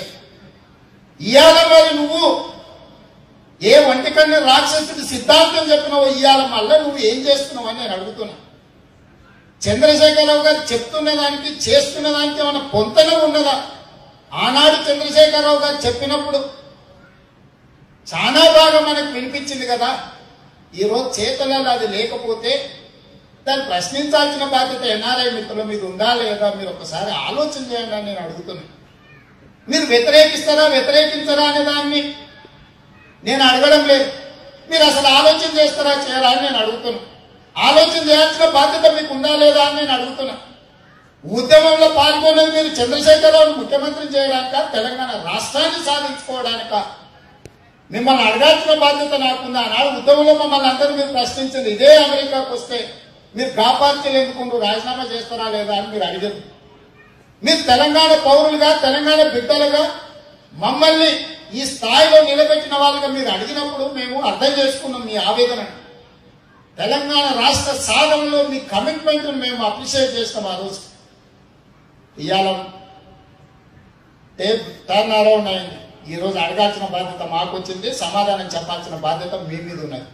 ఇవాళ మరి నువ్వు ఏ ఒంటి కన్ను రాక్షసుడి సిద్ధాంతం చెప్పినావు, ఇవాళ మళ్ళీ నువ్వు ఏం చేస్తున్నావు అని నేను అడుగుతున్నా. చంద్రశేఖరరావు గారు చెప్తున్న దానికి చేస్తున్న దానికి ఏమైనా పొంతన ఉన్నదా? ఆనాడు చంద్రశేఖరరావు గారు చెప్పినప్పుడు చాలా బాగా మనకు వినిపించింది కదా. ఈరోజు చేతలలో అది లేకపోతే దాన్ని ప్రశ్నించాల్సిన బాధ్యత ఎన్ఆర్ఐ మిత్రుల మీద ఉందా లేదా? మీరు ఒకసారి ఆలోచన చేయండి అని నేను అడుగుతున్నా. మీరు వ్యతిరేకిస్తారా వ్యతిరేకించరా అనే దాన్ని నేను అడగడం లేదు. మీరు అసలు ఆలోచన చేస్తారా చేయరా అని నేను అడుగుతున్నా. ఆలోచన చేయాల్సిన బాధ్యత మీకు ఉందా లేదా అని నేను అడుగుతున్నా. ఉద్యమంలో పాల్గొనేది మీరు చంద్రశేఖరరావును ముఖ్యమంత్రి చేయడానిక, తెలంగాణ రాష్ట్రాన్ని సాధించుకోవడానిక? మిమ్మల్ని అడగాల్సిన బాధ్యత నాకుందా? ఆనాడు ఉద్యమంలో మమ్మల్ని అందరూ మీరు ప్రశ్నించింది, ఇదే అమెరికాకు వస్తే మీరు కాపార్చీలు ఎందుకు రాజీనామా చేస్తారా లేదా అని మీరు అడిగారు. మీరు తెలంగాణ పౌరులుగా, తెలంగాణ బిడ్డలుగా మమ్మల్ని ఈ స్థాయిలో నిలబెట్టిన వాళ్ళుగా మీరు అడిగినప్పుడు మేము అర్థం చేసుకున్నాం మీ ఆవేదన. తెలంగాణ రాష్ట్ర సాధనలో మీ కమిట్మెంట్ మేము అప్రిషియేట్ చేస్తాం. ఆ రోజు ఇవాళ టర్న్ అరౌండ్ అయింది. ఈ రోజు అడగాల్సిన బాధ్యత మాకు వచ్చింది, సమాధానం చెప్పాల్సిన బాధ్యత మీ మీద ఉన్నది.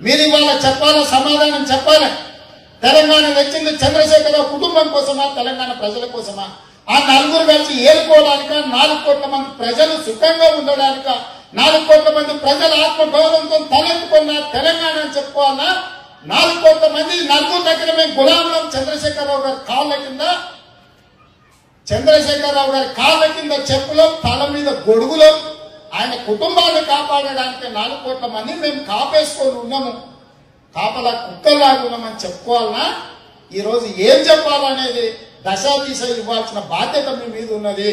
మీరు ఇవాళ చెప్పాలా, సమాధానం చెప్పాలి. తెలంగాణ వచ్చింది చంద్రశేఖరరావు కుటుంబం కోసమా, తెలంగాణ ప్రజల కోసమా? ఆ 4 కలిసి ఏలుకోవడానిక, 4 కోట్ల మంది ప్రజలు సుఖంగా ఉండడానిక, 4 కోట్ల మంది ప్రజల ఆత్మగౌరవంతో తలెత్తుకున్న తెలంగాణ అని చెప్పుకోవాలా? 4 కోట్ల మంది నలుగురు దగ్గర మేము గులాంలం చంద్రశేఖరరావు గారి కాళ్ళ కింద, చంద్రశేఖరరావు గారి కాళ్ళ కింద చెప్పులో, తల మీద గొడుగులో ఆయన కుటుంబాన్ని కాపాడడానికి 4 కోట్ల మంది మేము కాపేసుకొని ఉన్నాము, కాపలా కుక్కలాగా ఉన్నామని చెప్పుకోవాలన్నా? ఈరోజు ఏం చెప్పాలనేది దశాదిశ ఇవ్వాల్సిన బాధ్యత మీ మీద ఉన్నది.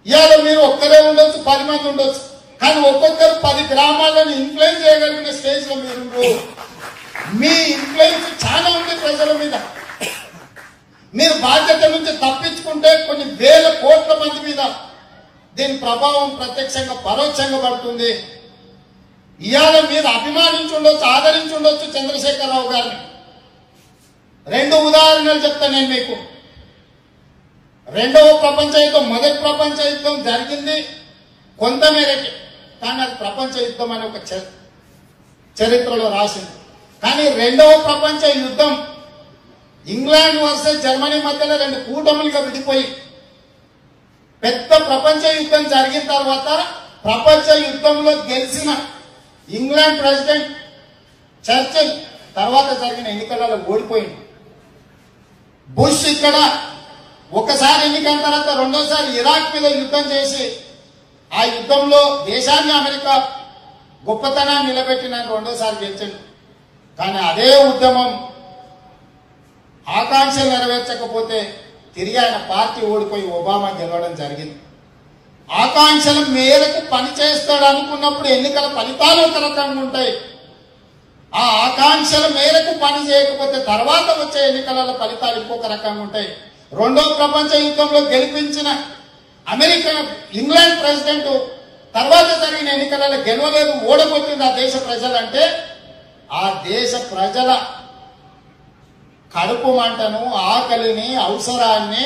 ఇవాళ మీరు ఒక్కరే ఉండొచ్చు, 10 మంది ఉండొచ్చు, కానీ ఒక్కొక్కరు 10 గ్రామాలను ఇన్ఫ్లుయెన్స్ చేయగలిగిన స్టేజ్ లో మీరు. మీ ఇన్ఫ్లుయెన్స్ చాలా ఉంది ప్రజల మీద. మీరు బాధ్యత నుంచి తప్పించుకుంటే కొన్ని వేల కోట్ల మంది మీద దీని ప్రభావం ప్రత్యక్షంగా పరోక్షంగా పడుతుంది. ఇవాళ మీరు అభిమానించి ఉండొచ్చు, ఆదరించి ఉండొచ్చు చంద్రశేఖరరావు గారిని. 2 ఉదాహరణలు చెప్తా నేను మీకు. 2వ ప్రపంచ యుద్ధం, మొదటి ప్రపంచ యుద్ధం జరిగింది కొంతమేరకే, కానీ అది ప్రపంచ యుద్ధం అని ఒక చరిత్రలో రాసింది. కానీ 2వ ప్రపంచ యుద్ధం ఇంగ్లాండ్ వర్సెస్ జర్మనీ మధ్యలో 2 కూటములుగా విడిపోయి పెద్ద ప్రపంచ యుద్ధం జరిగిన తర్వాత ప్రపంచ యుద్ధంలో గెలిచిన ఇంగ్లాండ్ ప్రెసిడెంట్ చర్చిల్ తర్వాత జరిగిన ఎన్నికలలో ఓడిపోయింది. బుష్ ఇక్కడ ఒకసారి ఎన్నికల తర్వాత రెండోసారి ఇరాక్ మీద యుద్ధం చేసి ఆ యుద్ధంలో దేశాన్ని అమెరికా గొప్పతనాన్ని నిలబెట్టిన రెండోసారి గెలిచింది. కానీ అదే ఉద్యమం ఆకాంక్షలు నెరవేర్చకపోతే తిరిగి ఆయన పార్టీ ఓడిపోయి ఒబామా గెలవడం జరిగింది. ఆకాంక్షల మేరకు పనిచేస్తాడు అనుకున్నప్పుడు ఎన్నికల ఫలితాలు ఒక రకంగా ఉంటాయి. ఆ ఆకాంక్షల మేరకు పని చేయకపోతే తర్వాత వచ్చే ఎన్నికల ఫలితాలు ఇంకొక రకంగా ఉంటాయి. రెండో ప్రపంచ యుద్ధంలో గెలిపించిన అమెరికా ఇంగ్లాండ్ ప్రెసిడెంట్ తర్వాత జరిగిన ఎన్నికలలో గెలవలేదు, ఓడగొట్టింది ఆ దేశ ప్రజలంటే ఆ దేశ ప్రజల కడుపు మంటను, ఆకలిని, అవసరాన్ని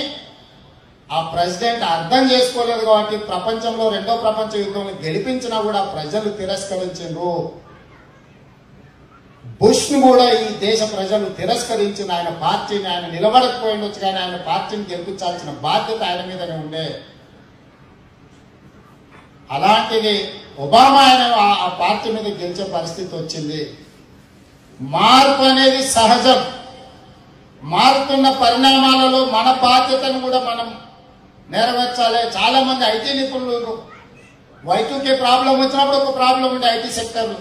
ఆ ప్రెసిడెంట్ అర్థం చేసుకోలేదు. కాబట్టి ప్రపంచంలో రెండో ప్రపంచ యుద్ధంలో గెలిపించినా కూడా ప్రజలు తిరస్కరించారు. బుష్ ను కూడా ఈ దేశ ప్రజలు తిరస్కరించిన ఆయన పార్టీని, ఆయన నిలబడకపోయిండొచ్చు కానీ ఆయన పార్టీని గెలిపించాల్సిన బాధ్యత ఆయన మీదనే ఉండే. అలాంటిది ఒబామా ఆయన ఆ పార్టీ మీద గెలిచే పరిస్థితి వచ్చింది. మార్పు అనేది సహజం. మారుతున్న పరిణామాలలో మన బాధ్యతను కూడా మనం నెరవేర్చాలి. చాలా మంది ఐటీ నిపుణులు Y2K ప్రాబ్లం వచ్చినప్పుడు ఒక ప్రాబ్లం ఉండే ఐటీ సెక్టర్లో.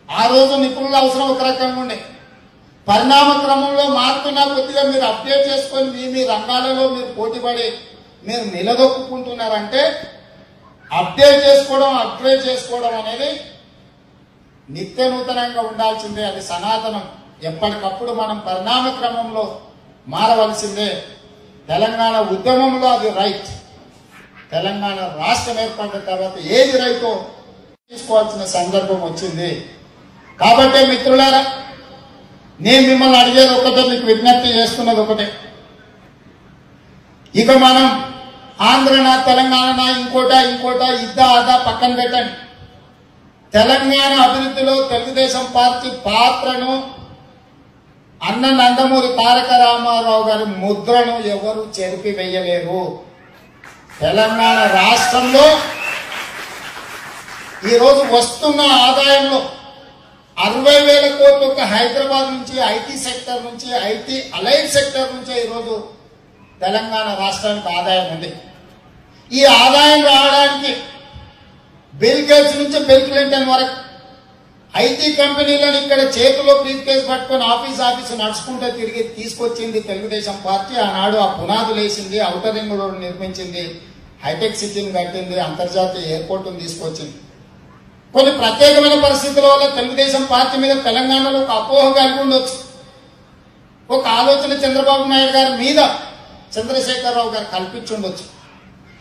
ఆ రోజు నిపుణుల అవసరం ఒక రకంగా ఉండే. పరిణామ క్రమంలో మారుతున్నా కొద్దిగా మీరు అప్డేట్ చేసుకొని మీ రంగాలలో మీరు పోటీపడి మీరు నిలదొక్కుంటున్నారంటే అప్డేట్ చేసుకోవడం, అప్గ్రేడ్ చేసుకోవడం అనేది నిత్య నూతనంగా ఉండాల్సిందే. అది సనాతనం. ఎప్పటికప్పుడు మనం పరిణామ క్రమంలో మారవలసిందే. తెలంగాణ ఉద్యమంలో అది రైట్. తెలంగాణ రాష్ట్రం ఏర్పడిన తర్వాత ఏది రైటో తీసుకోవాల్సిన సందర్భం వచ్చింది. కాబట్టి మిత్రులారా, నేను మిమ్మల్ని అడిగేది ఒకటే, మీకు విజ్ఞప్తి చేస్తున్నది ఒకటే. ఇక మనం ఆంధ్రనా తెలంగాణనా ఇంకోటా ఇద్దా అదా పక్కన పెట్టండి. తెలంగాణ అభివృద్ధిలో తెలుగుదేశం పార్టీ పాత్రను, అన్న నందమూరి తారక రామారావు గారి ముద్రను ఎవరు చెరిపి వేయలేరు. తెలంగాణ రాష్ట్రంలో ఈరోజు వస్తున్న ఆదాయంలో 60,000 కోట్లు ఒక హైదరాబాద్ నుంచి, ఐటీ సెక్టర్ నుంచి, ఐటీ అలైడ్ సెక్టర్ నుంచి ఈరోజు తెలంగాణ రాష్ట్రానికి ఆదాయం ఉంది. ఈ ఆదాయం రావడానికి బిల్ గేట్స్ నుంచి బిల్ క్లింటన్ వరకు ఐటీ కంపెనీలను ఇక్కడ చేతిలో బ్రీఫ్ కేసు పట్టుకొని ఆఫీసు నడుచుకుంటూ తిరిగి తీసుకొచ్చింది తెలుగుదేశం పార్టీ. ఆనాడు ఆ పునాదులు వేసింది, ఔటర్ రింగ్ రోడ్ నిర్మించింది, హైటెక్ సిటీని కట్టింది, అంతర్జాతీయ ఎయిర్పోర్టును తీసుకొచ్చింది. కొన్ని ప్రత్యేకమైన పరిస్థితుల వల్ల తెలుగుదేశం పార్టీ మీద తెలంగాణలో ఒక అపోహ కలిగి ఉండొచ్చు. ఒక ఆలోచన చంద్రబాబు నాయుడు గారి మీద చంద్రశేఖరరావు గారు కల్పించుండొచ్చు.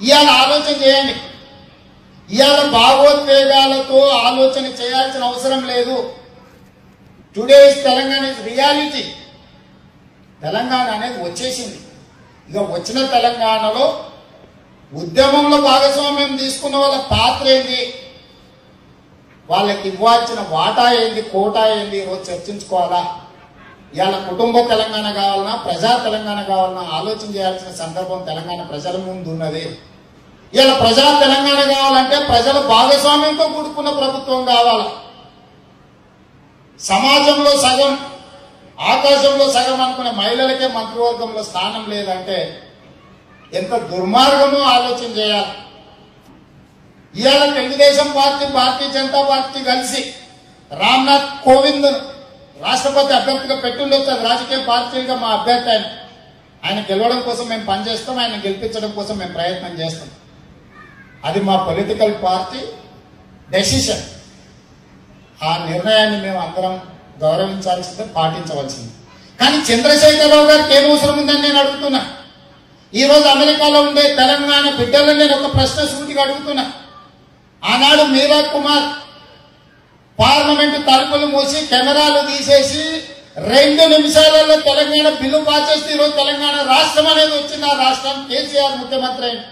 ఇవాళ ఆలోచన చేయండి. ఇవాళ భావోద్వేగాలతో ఆలోచన చేయాల్సిన అవసరం లేదు. Today is Telangana is reality. Telangana అనేది వచ్చేసింది. ఇక వచ్చిన తెలంగాణలో ఉద్యమంలో భాగస్వామ్యం తీసుకున్న వాళ్ళ పాత్ర ఏంది, వాళ్ళకి ఇవ్వాల్సిన వాటా ఏంది, కోటా ఏంది, ఈరోజు చర్చించుకోవాలా. ఇవాళ కుటుంబ తెలంగాణ కావాలన్నా, ప్రజా తెలంగాణ కావాలన్నా ఆలోచన చేయాల్సిన సందర్భం తెలంగాణ ప్రజల ముందు ఉన్నది. ఇలా ప్రజా తెలంగాణ కావాలంటే ప్రజల భాగస్వామ్యంతో కూడుకున్న ప్రభుత్వం కావాలి. సమాజంలో సగం, ఆకాశంలో సగం అనుకునే మహిళలకే మంత్రివర్గంలో స్థానం లేదంటే ఎంత దుర్మార్గమో ఆలోచన చేయాలి. ఇవాళ తెలుగుదేశం పార్టీ, భారతీయ జనతా పార్టీ కలిసి రామ్నాథ్ కోవింద్ రాష్ట్రపతి అభ్యర్థిగా పెట్టుండొచ్చు. అది రాజకీయ పార్టీలుగా మా అభ్యర్థి ఆయన గెలవడం కోసం మేము పనిచేస్తాం, ఆయన గెలిపించడం కోసం మేము ప్రయత్నం చేస్తాం. అది మా పొలిటికల్ పార్టీ డెసిషన్. ఆ నిర్ణయాన్ని మేము అందరం గౌరవించాల్సిందే, పాటించవలసింది. కానీ చంద్రశేఖరరావు గారికి ఏం అవసరం ఉందని నేను అడుగుతున్నా. ఈరోజు అమెరికాలో ఉండే తెలంగాణ బిడ్డలను నేను ఒక ప్రశ్న సూటిగా అడుగుతున్నా. ఆనాడు మీరా కుమార్ పార్లమెంటు తలుపులు మూసి కెమెరాలు తీసేసి 2 నిమిషాలలో తెలంగాణ బిల్లు పాస్ చేస్తే ఈరోజు తెలంగాణ రాష్ట్రం అనేది వచ్చింది. ఆ రాష్ట్రం కేసీఆర్ ముఖ్యమంత్రి అయింది.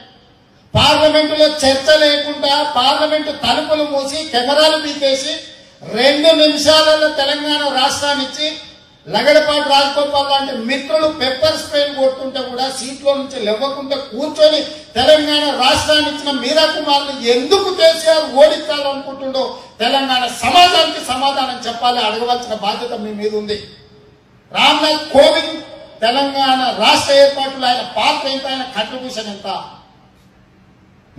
పార్లమెంటులో చర్చ లేకుండా పార్లమెంటు తలుపులు మూసి కెమెరాలు తీసేసి 2 నిమిషాలలో తెలంగాణ రాష్ట్రాన్ని ఇచ్చి లగడపాటి రాజగోపాల్ లాంటి మిత్రులు పెప్పర్ స్ప్రే కొడుతుంటే కూడా సీట్లో నుంచి లేవకుండా కూర్చొని తెలంగాణ రాష్ట్రాన్ని ఇచ్చిన మీరా కుమార్ని ఎందుకు కేసీఆర్ ఓడించాలనుకుంటుండో తెలంగాణ సమాజానికి సమాధానం చెప్పాలి, అడగవలసిన బాధ్యత మీ మీద ఉంది. రామ్నాథ్ కోవింద్ తెలంగాణ రాష్ట్ర ఏర్పాటులో ఆయన పాత్ర ఎంత, ఆయన కంట్రిబ్యూషన్ ఎంత?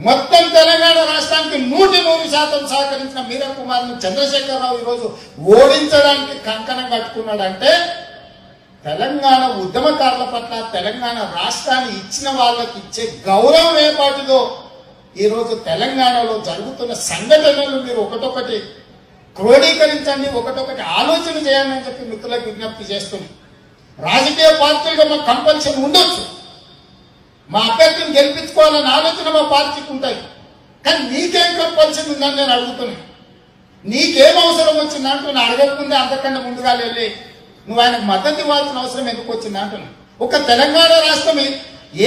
మొత్తం తెలంగాణ రాష్ట్రానికి 100% సహకరించిన మీరా కుమార్ని చంద్రశేఖరరావు ఈరోజు ఓడించడానికి కంకణం కట్టుకున్నాడంటే తెలంగాణ ఉద్యమకారుల పట్ల తెలంగాణ రాష్ట్రాన్ని ఇచ్చిన వాళ్ళకి ఇచ్చే గౌరవం ఏపాటిదో ఈరోజు తెలంగాణలో జరుగుతున్న సంఘటనలు మీరు ఒకటొకటి క్రోడీకరించండి, ఒకటొకటి ఆలోచన చేయాలని చెప్పి మిత్రులకు విజ్ఞప్తి చేస్తుంది. రాజకీయ పార్టీలుగా మాకు కంపల్సరీ ఉండొచ్చు, మా అభ్యర్థిని గెలిపించుకోవాలన్న ఆలోచన మా పార్టీకి ఉంటాయి. కానీ నీకేం కంపల్సరీ ఉందని నేను అడుగుతున్నా. నీకేం అవసరం వచ్చింది అంటున్నా. అడగకుందే అంతకన్నా ముందుగా వెళ్ళి నువ్వు ఆయనకు మద్దతు ఇవ్వాల్సిన అవసరం ఎందుకు వచ్చింది అంటున్నా. ఒక తెలంగాణ రాష్ట్రం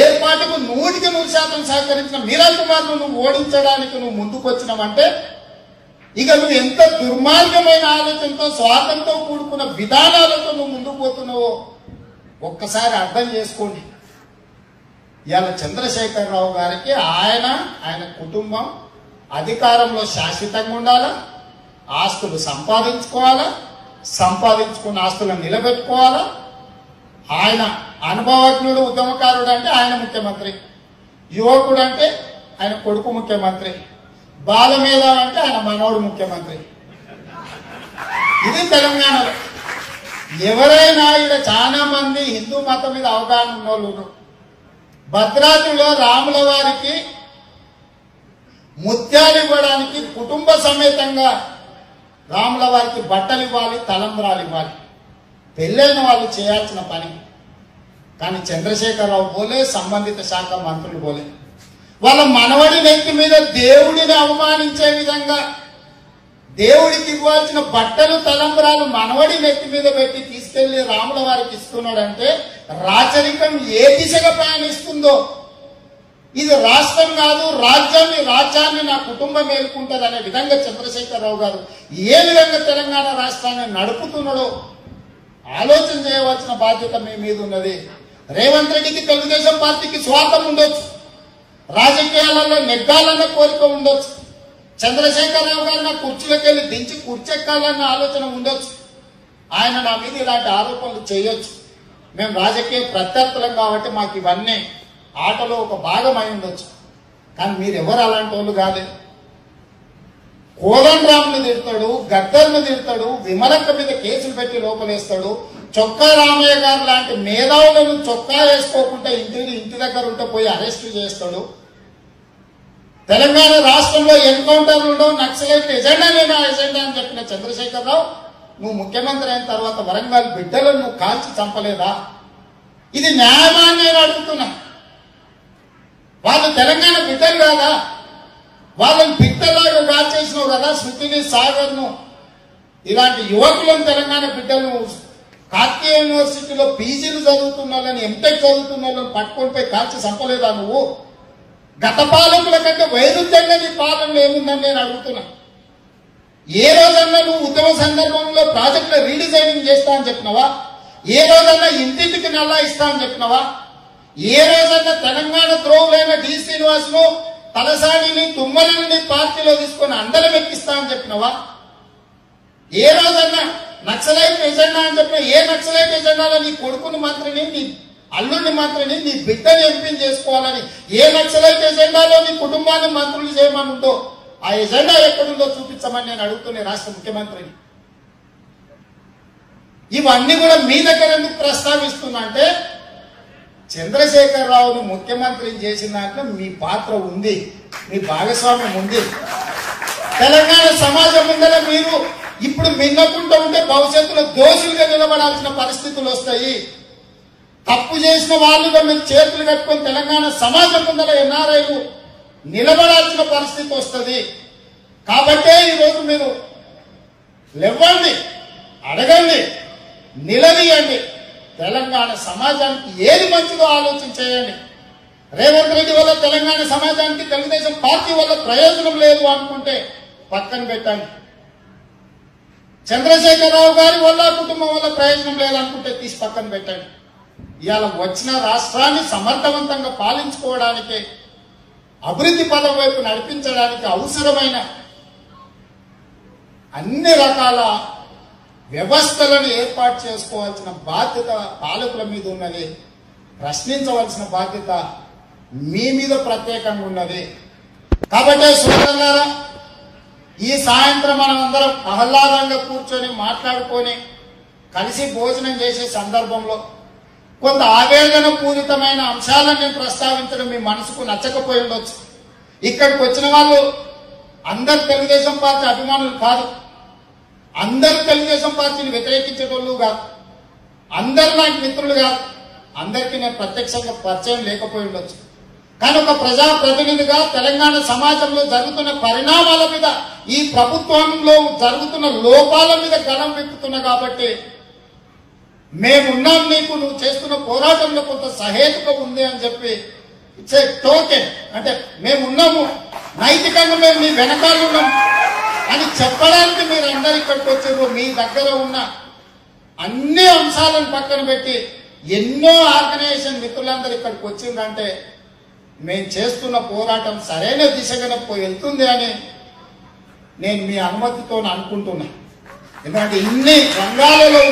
ఏర్పాటుకు 100% సహకరించిన మీరా కుమార్ను నువ్వు ఓడించడానికి నువ్వు ముందుకు వచ్చినావంటే ఇక నువ్వు ఎంత దుర్మార్గమైన ఆలోచనతో స్వార్థంతో కూడుకున్న విధానాలతో నువ్వు ముందుకు పోతున్నావో ఒక్కసారి అర్థం చేసుకోండి. ఇవాళ చంద్రశేఖరరావు గారికి ఆయన కుటుంబం అధికారంలో శాశ్వతంగా ఉండాలా, ఆస్తులు సంపాదించుకోవాలా, సంపాదించుకున్న ఆస్తులను నిలబెట్టుకోవాలా. ఆయన అనుభవజ్ఞుడు ఉద్యమకారుడు అంటే ఆయన ముఖ్యమంత్రి, యువకుడు అంటే ఆయన కొడుకు ముఖ్యమంత్రి, బాలమేధ అంటే ఆయన మనవడు ముఖ్యమంత్రి. ఇది తెలంగాణలో. ఎవరైనా ఇక్కడ చాలా మంది హిందూ మతం మీద అవగాహన ఉన్నోళ్ళు భద్రాద్రిలో రాముల వారికి ముత్యాలు ఇవ్వడానికి కుటుంబ సమేతంగా రాముల వారికి బట్టలు ఇవ్వాలి, తలంబ్రాలు ఇవ్వాలి, పెళ్ళైన వాళ్ళు చేయాల్సిన పని. కానీ చంద్రశేఖరరావు పోలే, సంబంధిత శాఖ మంత్రులు పోలే. వాళ్ళ మనవడి నెత్తి మీద దేవుడిని అవమానించే విధంగా దేవుడికి ఇవ్వాల్సిన బట్టలు తలంబ్రాలు మనవడి నెత్తి మీద పెట్టి తీసుకెళ్లి రాముల వారికి ఇస్తున్నాడంటే రాచరికం ఏ దిశగా ప్రయాణిస్తుందో. ఇది రాష్ట్రం కాదు, రాజ్యాన్ని నా కుటుంబం మేలుకుంటుంది అనే విధంగా చంద్రశేఖరరావు గారు ఏ విధంగా తెలంగాణ రాష్ట్రాన్ని నడుపుతున్నాడో ఆలోచన చేయవలసిన బాధ్యత మీ మీద ఉన్నది. రేవంత్ రెడ్డికి తెలుగుదేశం పార్టీకి స్వార్థం ఉండొచ్చు, రాజకీయాలలో నెగ్గాలన్న కోరిక ఉండొచ్చు, చంద్రశేఖరరావు గారు నా కుర్చీలోకి వెళ్ళి దించి కుర్చెక్కాలన్న ఆలోచన ఉండొచ్చు. ఆయన నా మీద ఇలాంటి ఆరోపణలు చేయొచ్చు. మేము రాజకీయ ప్రత్యర్థులం కాబట్టి మాకు ఇవన్నీ ఆటలో ఒక భాగం అయి ఉండొచ్చు. కానీ మీరు ఎవరు అలాంటి వాళ్ళు కాదే. కోదండరాంను తిడతాడు, గద్దర్ను తిడతాడు, విమలక్క మీద కేసులు పెట్టి లోపలేస్తాడు, చొక్కా రామయ్య గారు లాంటి మేధావులను చొక్కా వేసుకోకుండా ఇంటి దగ్గర ఉంటే పోయి అరెస్టు చేస్తాడు. తెలంగాణ రాష్ట్రంలో ఎన్కౌంటర్లు ఉండవు, నక్సలైట్ ఎజెండా నేను ఆ ఎజెండా అని చెప్పిన చంద్రశేఖరరావు నువ్వు ముఖ్యమంత్రి అయిన తర్వాత వరంగల్ బిడ్డలను నువ్వు కాల్చి చంపలేదా? ఇది న్యాయమా అని నేను అడుగుతున్నా. వాళ్ళు తెలంగాణ బిడ్డలు కాదా? వాళ్ళని బిడ్డలాగా కాల్చేసినావు కదా. శృతిని, సాగర్ను ఇలాంటి యువకులను తెలంగాణ బిడ్డలను కార్తీయ యూనివర్సిటీలో పీజీలు చదువుతున్న వాళ్ళని, ఎంటెక్ చదువుతున్న వాళ్ళని పట్టుకొని పోయి కాల్చి చంపలేదా నువ్వు? గత పాలకుల కంటే వైరుధ్యంగా నీ పాలనలో ఏముందని నేను అడుగుతున్నా. ఏ రోజన్నా నువ్వు ఉద్యమ సందర్భంలో ప్రాజెక్టులో రీడిజైనింగ్ చేస్తా అని చెప్పినవా? ఏ రోజన్నా ఇంటింటికి నల్లా ఇస్తా అని చెప్పినవా? ఏ రోజన్నా తెలంగాణ ద్రోవులైన డి శ్రీనివాసును, తలసానిని, తుమ్మలని పార్టీలో తీసుకొని అందరం ఎక్కిస్తా అని చెప్పినవా? ఏ రోజన్నా నక్సలైట్ ఎజెండా అని చెప్పిన ఏ నక్సలైట్ ఎజెండాలో నీ కొడుకుని మంత్రిని, నీ అల్లుడిని మంత్రిని, నీ బిడ్డని ఎంపీని చేసుకోవాలని ఏ నక్సలైట్ ఎజెండాలో నీ కుటుంబాన్ని మంత్రులు చేయమని ఉందో ఆ ఎజెండా ఎక్కడుందో చూపించమని నేను అడుగుతున్నా రాష్ట్ర ముఖ్యమంత్రిని. ఇవన్నీ కూడా మీ దగ్గర ఎందుకు ప్రస్తావిస్తున్నా అంటే చంద్రశేఖరరావును ముఖ్యమంత్రిని చేసిన దాంట్లో మీ పాత్ర ఉంది, మీ భాగస్వామ్యం ఉంది. తెలంగాణ సమాజం ముందర మీరు ఇప్పుడు మిన్నకుంటూ ఉంటే భవిష్యత్తులో దోషులుగా నిలబడాల్సిన పరిస్థితులు వస్తాయి. తప్పు చేసిన వాళ్ళుగా మీరు చేతులు కట్టుకొని తెలంగాణ సమాజం ముందర ఎన్ఆర్ఐలు నిలబడాల్సిన పరిస్థితి వస్తుంది. కాబట్టే ఈరోజు మీరు లేవండి, అడగండి, నిలదీయండి. తెలంగాణ సమాజానికి ఏది మంచిదో ఆలోచన చేయండి. రేవంత్ రెడ్డి వల్ల తెలంగాణ సమాజానికి, తెలుగుదేశం పార్టీ వల్ల ప్రయోజనం లేదు అనుకుంటే పక్కన పెట్టండి. చంద్రశేఖరరావు గారి వల్ల, కుటుంబం వల్ల ప్రయోజనం లేదనుకుంటే తీసి పక్కన పెట్టండి. ఇవాళ వచ్చిన రాష్ట్రాన్ని సమర్థవంతంగా పాలించుకోవడానికి, అభివృద్ధి పదం వైపు నడిపించడానికి అవసరమైన అన్ని రకాల వ్యవస్థలను ఏర్పాటు చేసుకోవాల్సిన బాధ్యత పాలకుల మీద ఉన్నది. ప్రశ్నించవలసిన బాధ్యత మీ మీద ప్రత్యేకంగా ఉన్నది. కాబట్టి సోదరులారా, ఈ సాయంత్రం మనం అందరం ఆహ్లాదంగా కూర్చొని మాట్లాడుకొని కలిసి భోజనం చేసే సందర్భంలో కొంత ఆవేదన పూరితమైన అంశాలను నేను ప్రస్తావించడం మీ మనసుకు నచ్చకపోయి ఉండొచ్చు. ఇక్కడికి వచ్చిన వాళ్ళు అందరు తెలుగుదేశం పార్టీ అభిమానులు కాదు, అందరు తెలుగుదేశం పార్టీని వ్యతిరేకించేటోళ్ళు కాదు, అందరు నాకు మిత్రులు కాదు, అందరికీ నేను ప్రత్యక్షంగా పరిచయం లేకపోయి ఉండొచ్చు. కానీ ఒక ప్రజాప్రతినిధిగా తెలంగాణ సమాజంలో జరుగుతున్న పరిణామాల మీద, ఈ ప్రభుత్వంలో జరుగుతున్న లోపాల మీద గళం విప్పుతున్నా కాబట్టి మేమున్నాం, నీకు నువ్వు చేస్తున్న పోరాటంలో కొంత సహేతుక ఉంది అని చెప్పి ఇట్స్ ఏ టోకెన్, అంటే మేమున్నాము, నైతికంగా మేము మీ వెనకాల ఉన్నాం అని చెప్పడానికి మీరు అందరు ఇక్కడికి వచ్చారు. మీ దగ్గర ఉన్న అన్ని అంశాలను పక్కన పెట్టి ఎన్నో ఆర్గనైజేషన్ మిత్రులందరూ ఇక్కడికి వచ్చిందంటే మేము చేస్తున్న పోరాటం సరైన దిశగానే వెళ్తుంది అని నేను మీ అనుమతితో అనుకుంటున్నా. ఎందుకంటే ఇన్ని రంగాలలో